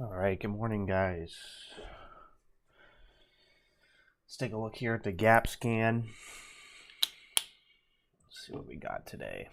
All right, good morning, guys. Let's take a look here at the gap scan. Let's see what we got today.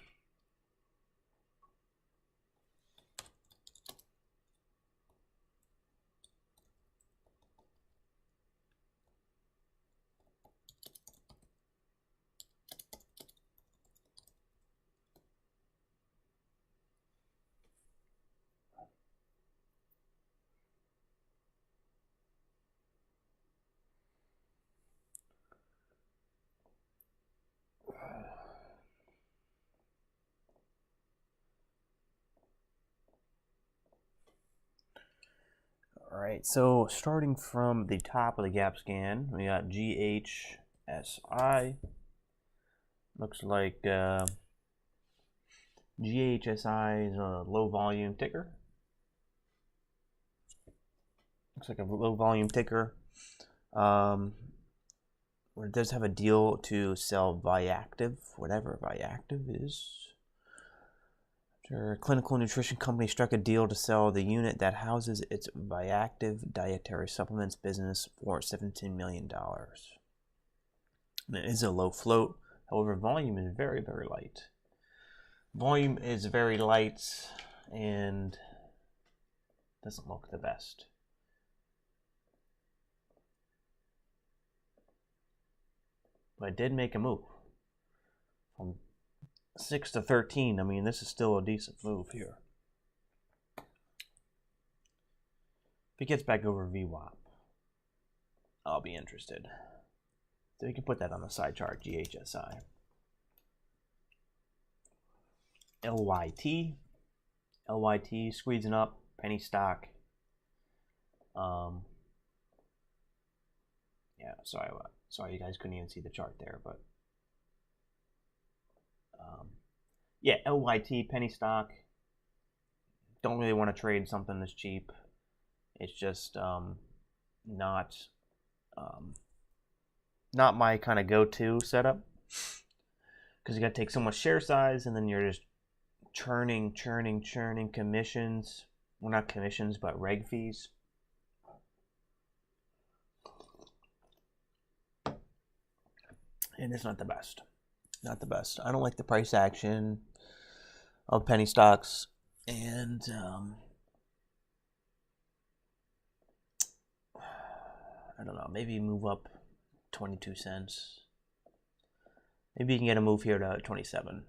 All right, so starting from the top of the gap scan, we got GHSI. Looks like GHSI is a low volume ticker. Looks like a low volume ticker. It does have a deal to sell Viactive, whatever Viactive is. A clinical nutrition company struck a deal to sell the unit that houses its Viactive dietary supplements business for $17 million. And it is a low float. However, volume is very, very light. Volume is very light and doesn't look the best. But it did make a move from 6 to 13. I mean, this is still a decent move here. If it gets back over VWAP, I'll be interested. So we can put that on the side chart, GHSI. LYT squeezing up, penny stock. Yeah, sorry you guys couldn't even see the chart there, but yeah, LYT, penny stock. Don't really want to trade something that's cheap. It's just not my kind of go-to setup, because you got to take so much share size, and then you're just churning commissions. Well, not commissions, but reg fees. And it's not the best. Not the best. I don't like the price action of penny stocks, and I don't know, maybe move up 22 cents. Maybe you can get a move here to 27,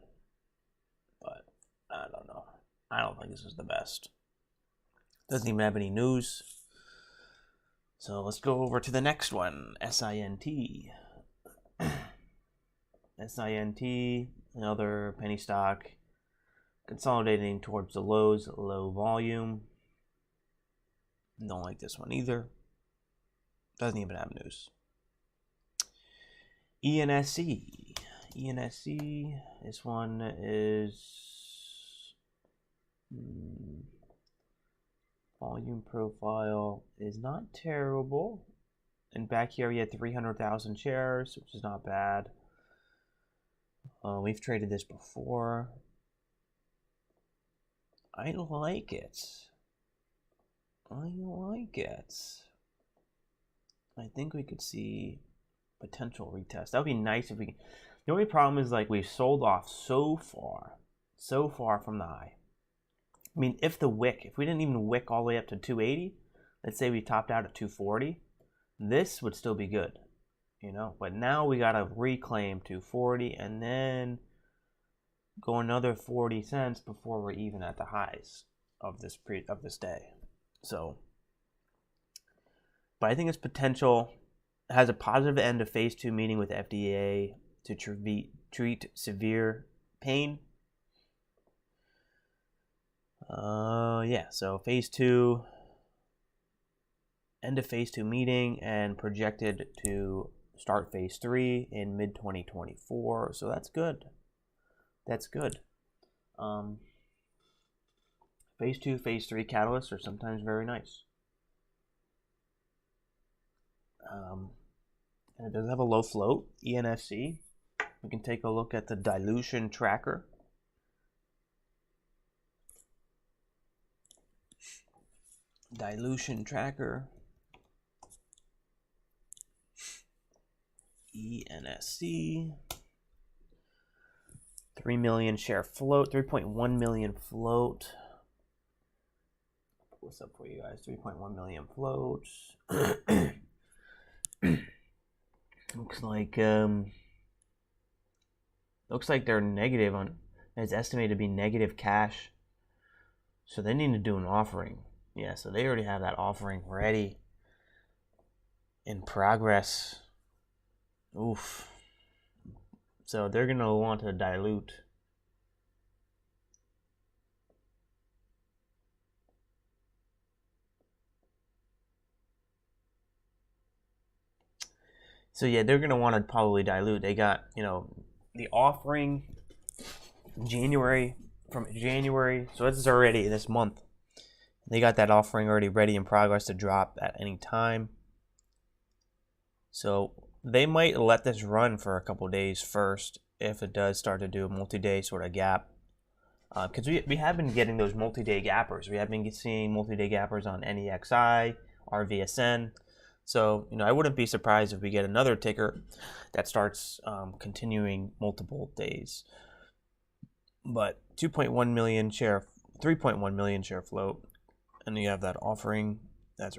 but I don't know. I don't think this is the best. Doesn't even have any news. So let's go over to the next one, SINT. SINT, another penny stock, consolidating towards the lows, low volume. Don't like this one either. Doesn't even have news. ENSC. This one is volume profile is not terrible. And back here we had 300,000 shares, which is not bad. We've traded this before. I like it. I think we could see potential retest. That would be nice if we can. The only problem is, like, we've sold off so far from the high. I mean, if we didn't even wick all the way up to 280, let's say we topped out at 240, this would still be good. But now we gotta reclaim 240 and then go another 40 cents before we're even at the highs of this day. So, but I think it's potential. It has a positive end of phase 2 meeting with FDA to treat severe pain. Yeah, so phase 2, end of phase 2 meeting, and projected to start phase 3 in mid-2024. So that's good. Phase 2, phase 3 catalysts are sometimes very nice. And it does have a low float, ENFC. We can take a look at the dilution tracker. dilution tracker. ENSC. 3 million share float, 3.1 million float. What's up for you guys? 3.1 million floats. Looks like they're negative on. It's estimated to be negative cash. So they need to do an offering. Yeah, so they already have that offering ready in progress. Oof. So they're going to want to dilute. So yeah, they're going to want to probably dilute. They got, the offering from January. So this is already this month. They got that offering already ready in progress to drop at any time. So they might let this run for a couple days first if it does start to do a multi-day sort of gap. Because we have been getting those multi-day gappers. We have been seeing multi-day gappers on NEXI, RVSN. So, I wouldn't be surprised if we get another ticker that starts continuing multiple days. But 2.1 million share, 3.1 million share float, and you have that offering that's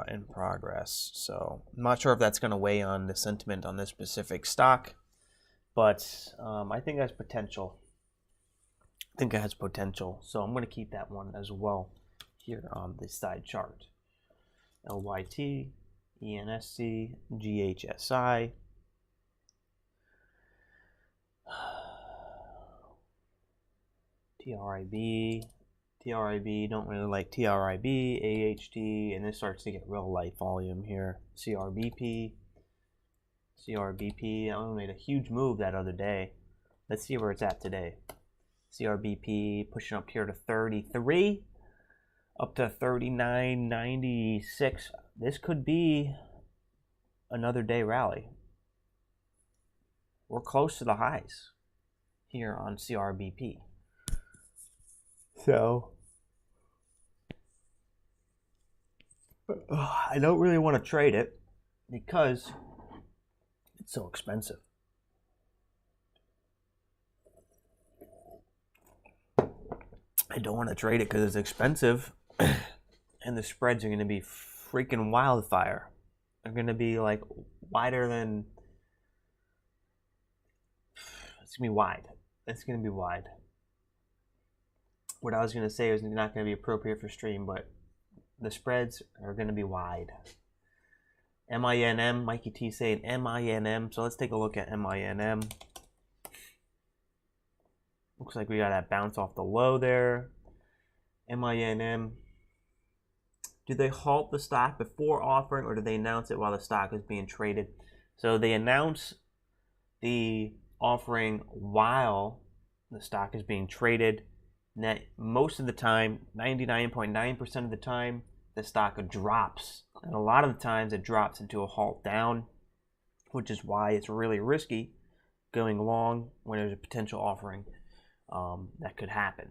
in progress. So I'm not sure if that's going to weigh on the sentiment on this specific stock, but I think it has potential. So I'm going to keep that one as well here on the side chart. LYT, ENSC, GHSI. TRIB, don't really like TRIB, AHT, and this starts to get real light volume here. CRBP, I only made a huge move that other day. Let's see where it's at today. CRBP pushing up here to 33, up to 39.96. This could be another day rally. We're close to the highs here on CRBP. So I don't really want to trade it because it's so expensive. I don't want to trade it because it's expensive and the spreads are going to be freaking wildfire. They're going to be like wider than... It's going to be wide. What I was going to say is not going to be appropriate for stream, but the spreads are going to be wide. MINM, Mikey T saying MINM. So let's take a look at MINM. Looks like we got that bounce off the low there. MINM. Do they halt the stock before offering, or do they announce it while the stock is being traded? So they announce the offering while the stock is being traded. Most of the time, 99.9% of the time, the stock drops. And a lot of the times it drops into a halt down, which is why it's really risky going long when there's a potential offering that could happen.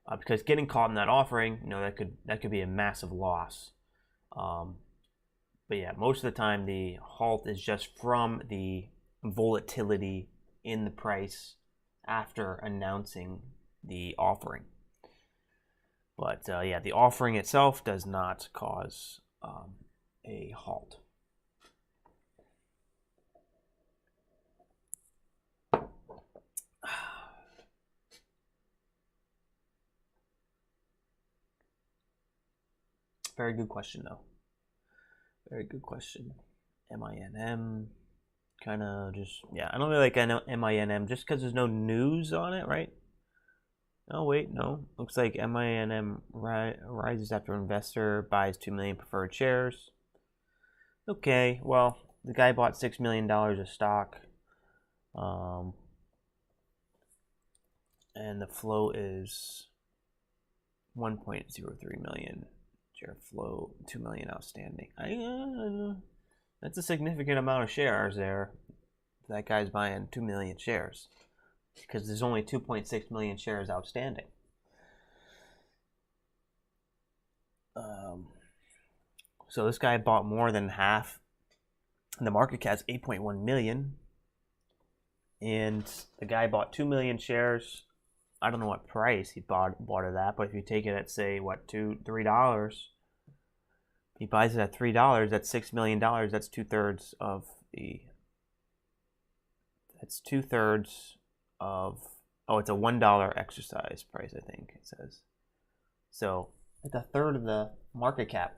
Because getting caught in that offering, that could be a massive loss. But yeah, most of the time the halt is just from the volatility in the price after announcing the offering. But yeah, the offering itself does not cause a halt. Very good question, though. Very good question. MINM, kind of just, yeah, I don't really like MINM just because there's no news on it, right? Oh, wait, no. Looks like MINM rises after investor buys 2 million preferred shares. Okay, well, the guy bought $6 million of stock. And the flow is 1.03 million. Share flow, 2 million outstanding. That's a significant amount of shares there. That guy's buying 2 million shares because there's only 2.6 million shares outstanding. So this guy bought more than half. And the market cap's 8.1 million. And the guy bought 2 million shares. I don't know what price he bought it at, but if you take it at, say, what, $3, he buys it at $3, that's $6 million. That's two-thirds of it's a $1 exercise price, I think it says. So it's a third of the market cap.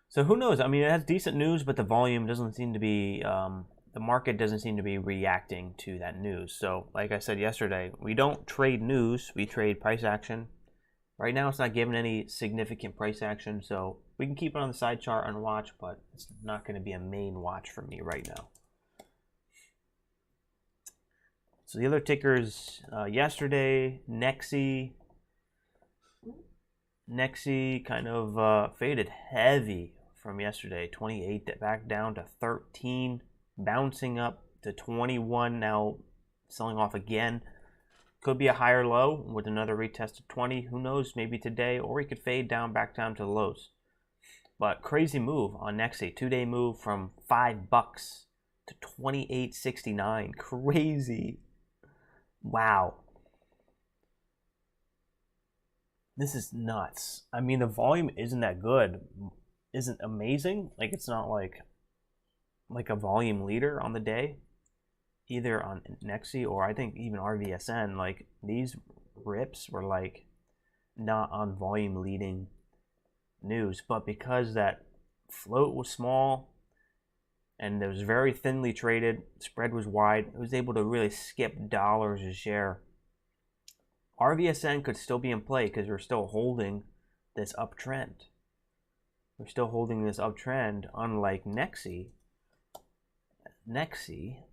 So who knows? I mean, it has decent news, but the volume doesn't seem to be, the market doesn't seem to be reacting to that news. So like I said yesterday, we don't trade news, we trade price action. Right now it's not giving any significant price action, so we can keep it on the side chart and watch, but it's not going to be a main watch for me right now. So the other tickers yesterday, Nexi kind of faded heavy from yesterday, 28 back down to 13, bouncing up to 21, now selling off again. Could be a higher low with another retest of 20. Who knows, maybe today, or he could fade down back down to the lows. But crazy move on Nexi, 2-day move from $5 to $28.69. Crazy. Wow. This is nuts. I mean, the volume isn't that good. Isn't amazing. Like, it's not like a volume leader on the day, either on Nexi or I think even RVSN. Like, these rips were like not on volume leading news, but because that float was small and it was very thinly traded, spread was wide, it was able to really skip dollars a share. RVSN could still be in play because we're still holding this uptrend. We're still holding this uptrend, unlike Nexi. Nexi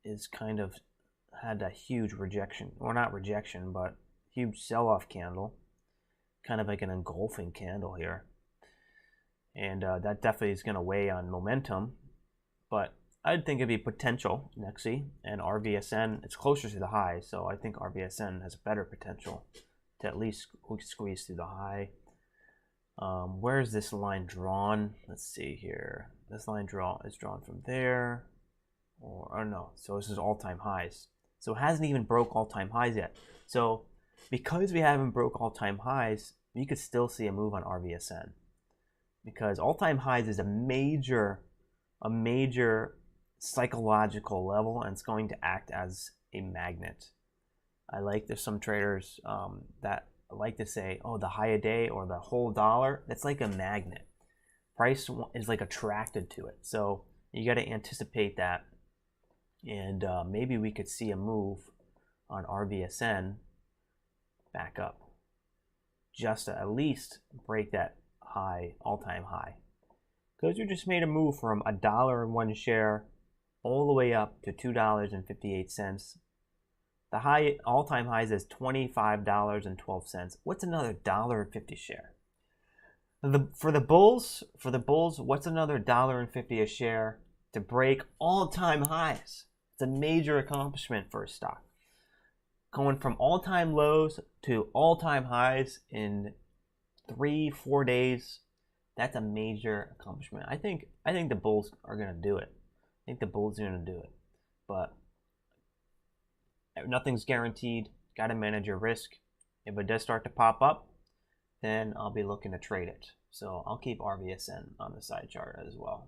is kind of had a huge rejection, or not rejection, but huge sell-off candle, kind of like an engulfing candle here. And that definitely is going to weigh on momentum, but I'd think it'd be potential, Nexi, and RVSN, it's closer to the high, so I think RVSN has a better potential to at least squeeze through the high. Where is this line drawn? Let's see here. This line is drawn from there, or no, so this is all-time highs. So it hasn't even broke all-time highs yet. So because we haven't broke all-time highs, you could still see a move on RVSN, because all-time highs is a major psychological level, and it's going to act as a magnet. There's some traders that like to say, oh, the high a day or the whole dollar, that's like a magnet. Price is like attracted to it. So you got to anticipate that, and maybe we could see a move on RVSN back up, just to at least break that high, all-time high. Because you just made a move from $1.01 share all the way up to $2.58. The high, all-time high is $25.12. What's another $1.50 share? For the bulls, what's another $1.50 a share to break all-time highs? It's a major accomplishment for a stock. Going from all-time lows to all-time highs in 3-4 days, that's a major accomplishment. I think the bulls are going to do it. I think the bulls are going to do it. But nothing's guaranteed. Got to manage your risk. If it does start to pop up, then I'll be looking to trade it. So I'll keep RVSN on the side chart as well.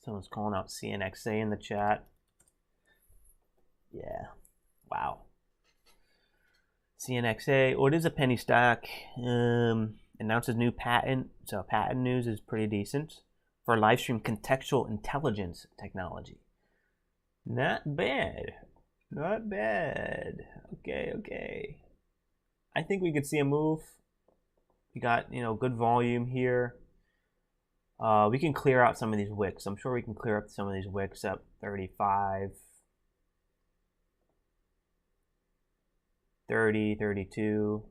Someone's calling out CNXA in the chat. Yeah. Wow. CNXA, it is a penny stock. Announces new patent. So patent news is pretty decent for live stream contextual intelligence technology. Not bad. Not bad. Okay. I think we could see a move. We got, good volume here. We can clear out some of these wicks. I'm sure we can clear up some of these wicks up 35, 30, 32.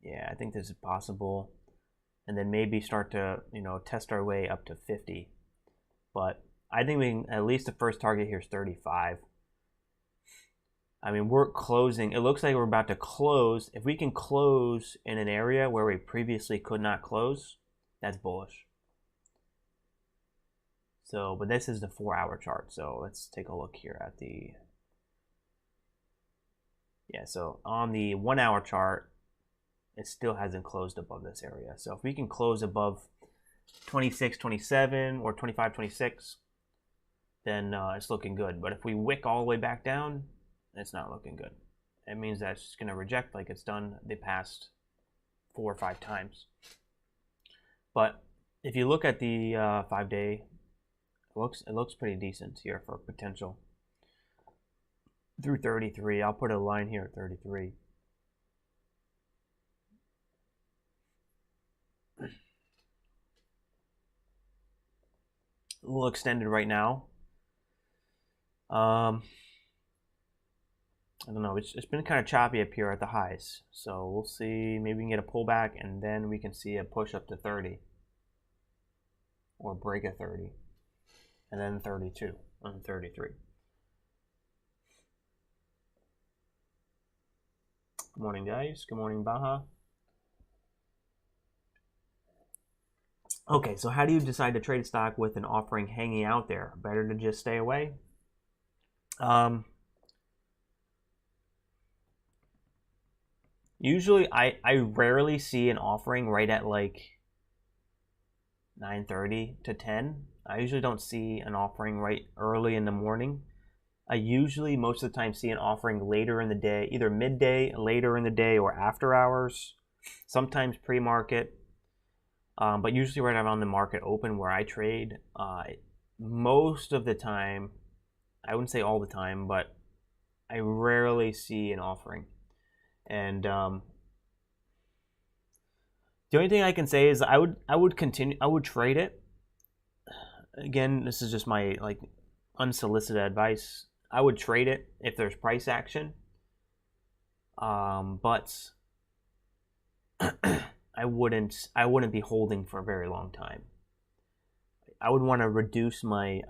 Yeah, I think this is possible. and then maybe start to, test our way up to 50. But I think we can, at least the first target here is 35. I mean, we're closing. It looks like we're about to close. If we can close in an area where we previously could not close, that's bullish. So, but this is the 4-hour chart. So let's take a look here at the, so on the 1-hour chart, it still hasn't closed above this area. So if we can close above 26.27 or 25.26, then it's looking good. But if we wick all the way back down, it's not looking good. It means that it's going to reject like it's done the past 4 or 5 times. But if you look at the 5-day, it looks pretty decent here for potential through 33. I'll put a line here at 33. A little extended right now. I don't know. It's been kind of choppy up here at the highs. So we'll see. Maybe we can get a pullback, and then we can see a push up to 30. Or break a 30. And then 32 and 33. Good morning, guys. Good morning, Baha. Okay, so how do you decide to trade a stock with an offering hanging out there? Better to just stay away? Usually, I rarely see an offering right at like 9:30 to 10. I usually don't see an offering right early in the morning. I usually, most of the time, see an offering later in the day, either midday, later in the day, or after hours. Sometimes pre-market, but usually right around the market open where I trade. Most of the time, I wouldn't say all the time, but I rarely see an offering. And the only thing I can say is I would trade it. Again, this is just my like unsolicited advice. I would trade it if there's price action. But I wouldn't be holding for a very long time. I would want to reduce my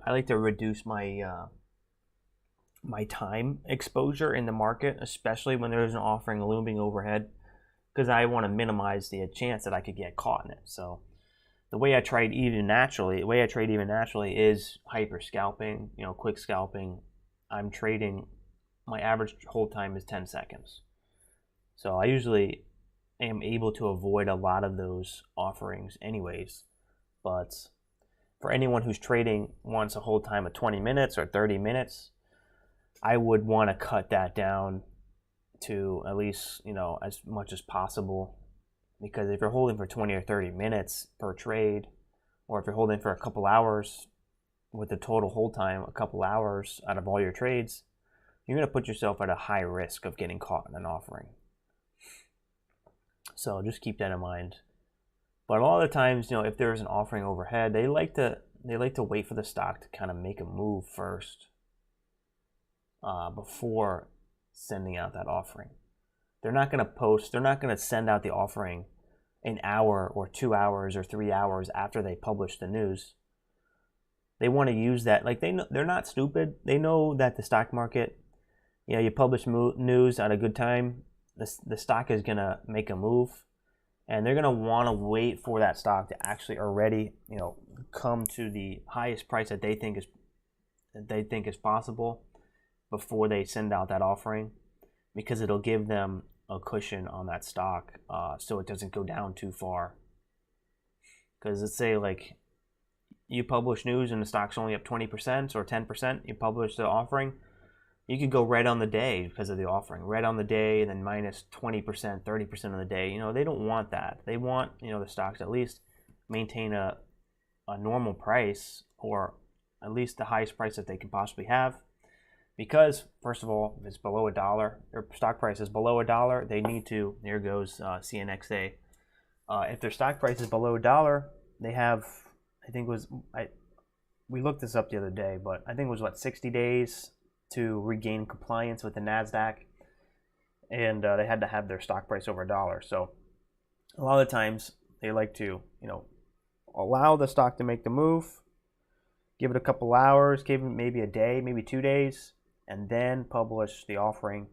my time exposure in the market, especially when there's an offering looming overhead, because I want to minimize the chance that I could get caught in it. So the way I trade even naturally is hyper scalping, quick scalping. I'm trading, my average hold time is 10 seconds. So I usually am able to avoid a lot of those offerings anyways. But for anyone who's trading wants a hold time of 20 minutes or 30 minutes, I would want to cut that down to at least, as much as possible. Because if you're holding for 20 or 30 minutes per trade, or if you're holding for a couple hours with the total hold time, a couple hours out of all your trades, you're going to put yourself at a high risk of getting caught in an offering. So just keep that in mind. But a lot of the times, if there's an offering overhead, they like to wait for the stock to kind of make a move first before sending out that offering. They're not going to send out the offering an hour or 2 hours or 3 hours after they publish the news. They want to use that, like they're not stupid. They know that the stock market, you publish news at a good time, the stock is going to make a move, and they're going to want to wait for that stock to actually already, come to the highest price that they think is possible before they send out that offering, because it'll give them a cushion on that stock, so it doesn't go down too far. Because let's say like you publish news and the stock's only up 20% or 10%, you publish the offering, you could go right on the day because of the offering, right on the day, and then minus 20%, 30% of the day. They don't want that. They want, the stocks at least maintain a normal price, or at least the highest price that they can possibly have. Because, first of all, if it's below $1, their stock price is below $1, they need to, there goes CNXA. If their stock price is below $1, they have, we looked this up the other day, but I think it was 60 days to regain compliance with the NASDAQ, and they had to have their stock price over $1. So a lot of the times, they like to, you know, allow the stock to make the move, give it a couple hours, give it maybe a day, maybe 2 days, and then publish the offering,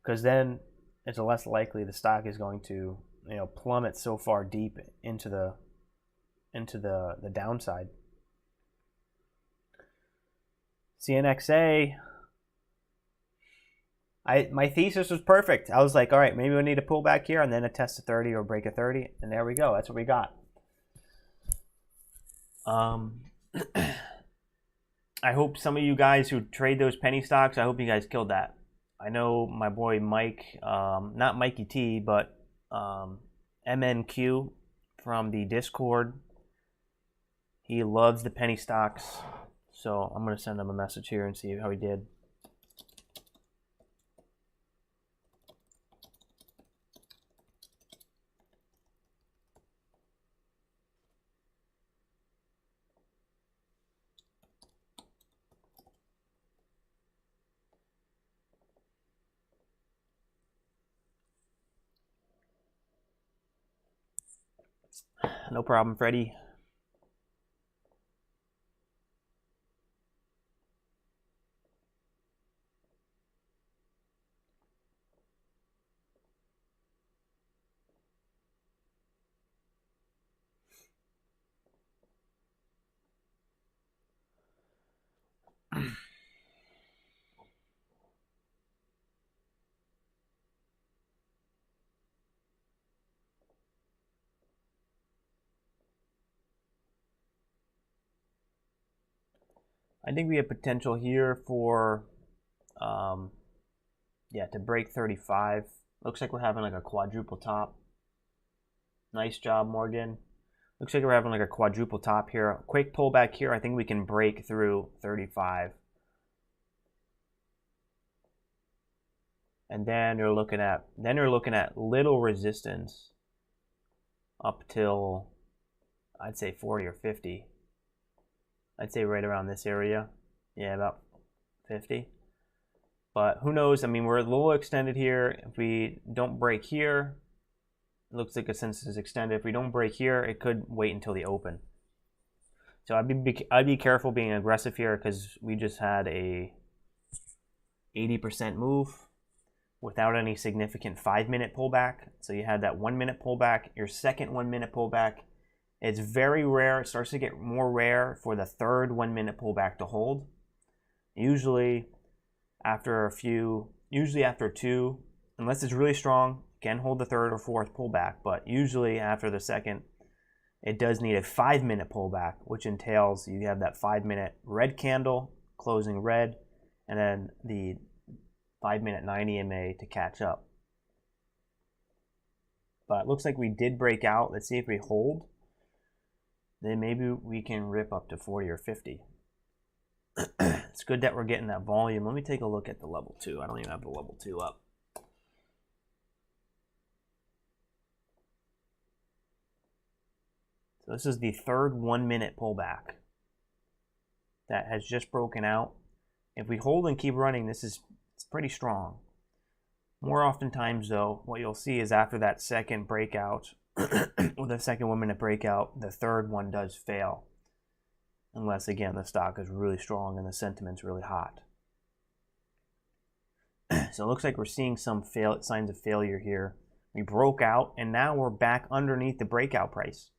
because then it's less likely the stock is going to, you know, plummet so far deep into the downside. CNXA, my thesis was perfect. I was like, all right, maybe we need to pull back here and then a test a 30 or break a 30, and there we go. That's what we got. I hope some of you guys who trade those penny stocks, I hope you guys killed that. I know my boy Mike, not Mikey T, but MNQ from the Discord. He loves the penny stocks. So I'm going to send him a message here and see how he did. No problem, Freddie. I think we have potential here for, yeah, to break 35. Looks like we're having like a quadruple top. Nice job, Morgan. Looks like we're having like a quadruple top here. Quick pullback here. I think we can break through 35. And then you're looking at little resistance up till, I'd say 40 or 50. I'd say right around this area. Yeah, about 50. But who knows? I mean, we're a little extended here. If we don't break here, it looks like a census is extended. If we don't break here, it could wait until the open. So I'd be careful being aggressive here, because we just had a 80% move without any significant 5-minute pullback. So you had that 1 minute pullback, your second 1 minute pullback. It's very rare. It starts to get more rare for the third 1 minute pullback to hold. Usually after two, unless it's really strong, can hold the third or fourth pullback. But usually after the second, it does need a 5-minute pullback, which entails you have that 5-minute red candle closing red, and then the 5-minute 9 EMA to catch up. But it looks like we did break out. Let's see if we hold. Then maybe we can rip up to 40 or 50. It's good that we're getting that volume. Let me take a look at the level 2. I don't even have the level 2 up. So this is the third 1 minute pullback that has just broken out. If we hold and keep running, it's pretty strong. More oftentimes though, what you'll see is after that second breakout, with the second 1 minute breakout, the third one does fail. Unless, again, the stock is really strong and the sentiment's really hot. So it looks like we're seeing some signs of failure here. We broke out, and now we're back underneath the breakout price.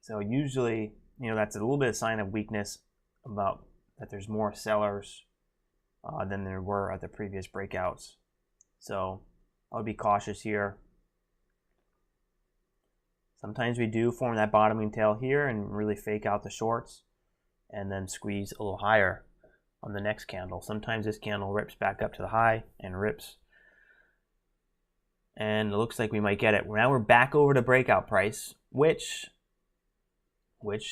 So usually, you know, that's a little bit of sign of weakness, about that there's more sellers than there were at the previous breakouts. So I would be cautious here. Sometimes we do form that bottoming tail here and really fake out the shorts and then squeeze a little higher on the next candle. Sometimes this candle rips back up to the high and rips. And it looks like we might get it. Now we're back over to breakout price, which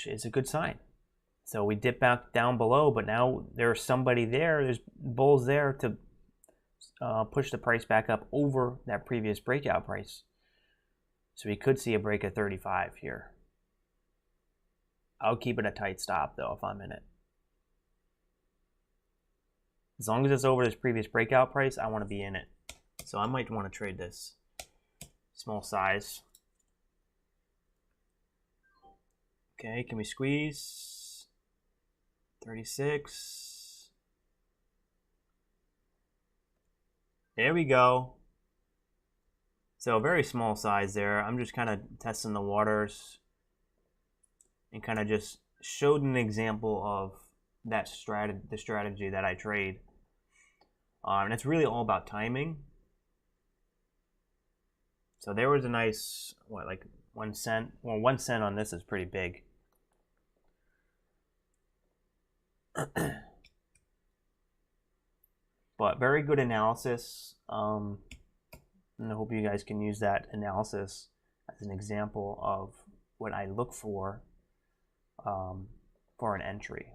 is a good sign. So we dip back down below, but now there's somebody there. There's bulls there to push the price back up over that previous breakout price. So we could see a break at 35 here. I'll keep it a tight stop though if I'm in it. As long as it's over this previous breakout price, I want to be in it. So I might want to trade this. small size. Okay, can we squeeze? 36. There we go. So very small size there. I'm just kind of testing the waters and kind of just showed an example of that the strategy that I trade. And it's really all about timing. So there was a nice, what, like 1 cent? Well, 1 cent on this is pretty big. But very good analysis. And I hope you guys can use that analysis as an example of what I look for an entry.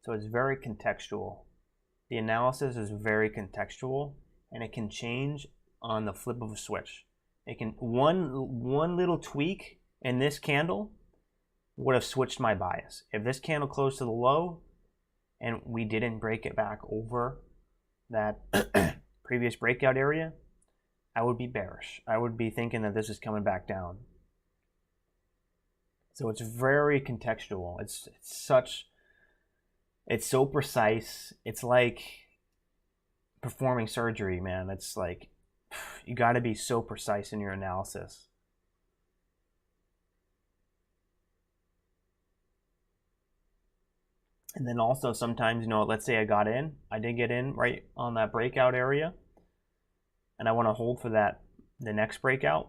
So it's very contextual. The analysis is very contextual, and it can change on the flip of a switch. It can one little tweak in this candle would have switched my bias. If this candle closed to the low and we didn't break it back over that previous breakout area, I would be bearish. I would be thinking that this is coming back down. So it's very contextual. It's so precise. It's like performing surgery, man. It's like you got to be so precise in your analysis. And then also sometimes, let's say I did get in right on that breakout area, and I want to hold for the next breakout.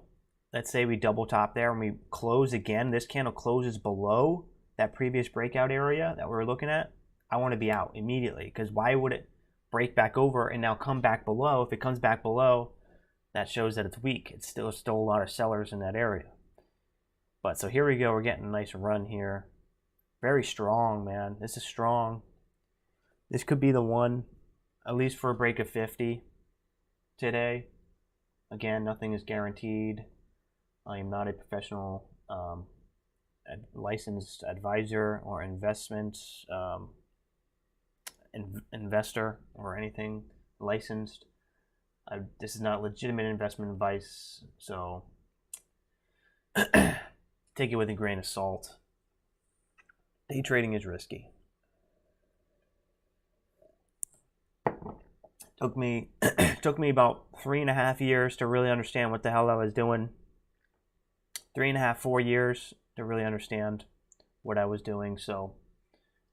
Let's say we double top there and we close again. This candle closes below that previous breakout area that we were looking at. I want to be out immediately, because why would it break back over and now come back below? If it comes back below, that shows that it's weak. It's still a lot of sellers in that area. But so here we go. We're getting a nice run here. Very strong, man. This is strong. This could be the one, at least for a break of 50 today. Again, nothing is guaranteed. I am not a professional licensed advisor or investor or anything licensed. This is not legitimate investment advice, so take it with a grain of salt. Day trading is risky. Took me about 3.5 years to really understand what the hell I was doing. 3.5, 4 years to really understand what I was doing. So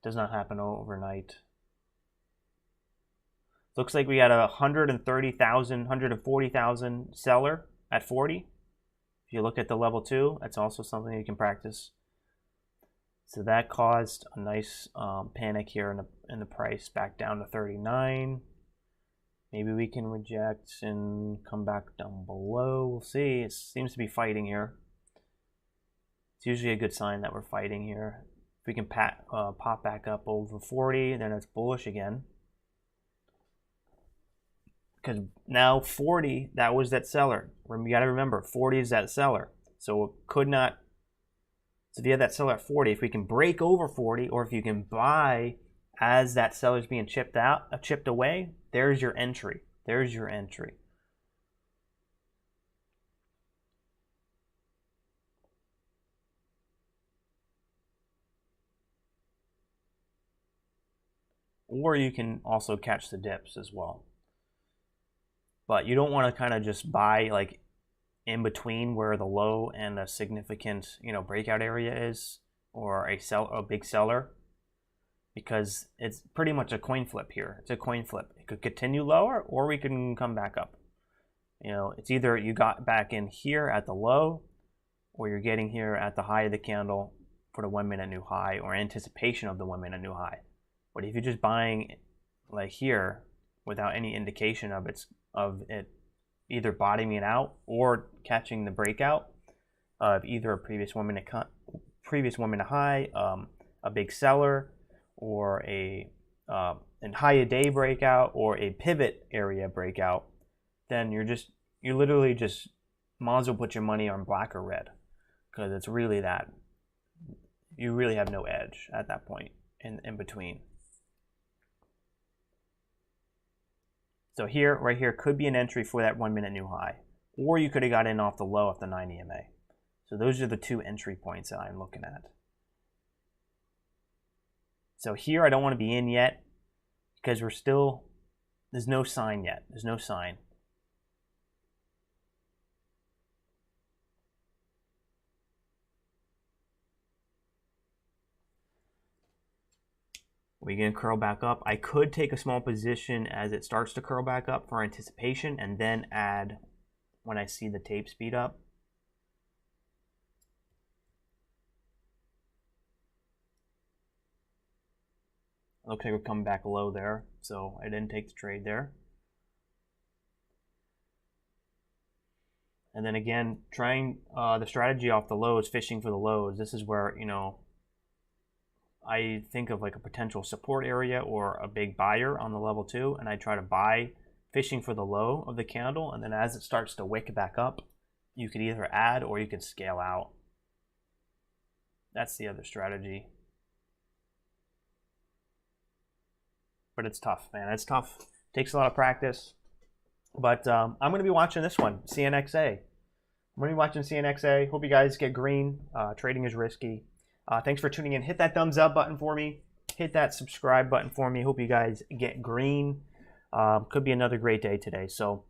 it does not happen overnight. Looks like we got a 130,000, 140,000 seller at 40. If you look at the level 2, that's also something you can practice. So that caused a nice panic here in the price, back down to 39. Maybe we can reject and come back down below. We'll see. It seems to be fighting here. It's usually a good sign that we're fighting here. If we can pop back up over 40, then it's bullish again. Because now 40, that was that seller. You got to remember, 40 is that seller. So it could not. So if you have that seller at 40, if we can break over 40, or if you can buy as that seller's being chipped away, there's your entry. There's your entry. Or you can also catch the dips as well. But you don't want to kind of just buy like in between where the low and a significant, breakout area is, or a big seller, because it's pretty much a coin flip here. It's a coin flip. It could continue lower, or we can come back up. It's either you got back in here at the low, or you're getting here at the high of the candle for the 1 minute new high, or anticipation of the 1 minute new high. But if you're just buying like here without any indication of it either bottoming out or catching the breakout of either a previous 1 minute high, a big seller, or a high a day breakout, or a pivot area breakout, then you literally just might as well put your money on black or red, because it's really that you really have no edge at that point in between. So here, right here, could be an entry for that 1 minute new high. Or you could have got in off the low of the 9 EMA. So those are the two entry points that I'm looking at. So here I don't want to be in yet because we're still, there's no sign yet. There's no sign. We're going to curl back up. I could take a small position as it starts to curl back up for anticipation and then add when I see the tape speed up. Looks like we're coming back low there, so I didn't take the trade there. And then again, trying the strategy off the lows, fishing for the lows. This is where, you know, I think of like a potential support area or a big buyer on the level 2, and I try to buy fishing for the low of the candle, and then as it starts to wick back up, you could either add or you could scale out. That's the other strategy. But it's tough, man. It's tough. Takes a lot of practice. But I'm going to be watching this one, CNXA. I'm going to be watching CNXA. Hope you guys get green. Trading is risky. Thanks for tuning in. Hit that thumbs up button for me. Hit that subscribe button for me. Hope you guys get green. Could be another great day today. So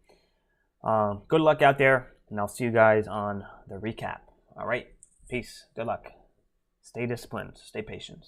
good luck out there, and I'll see you guys on the recap. All right. Peace. Good luck. Stay disciplined. Stay patient.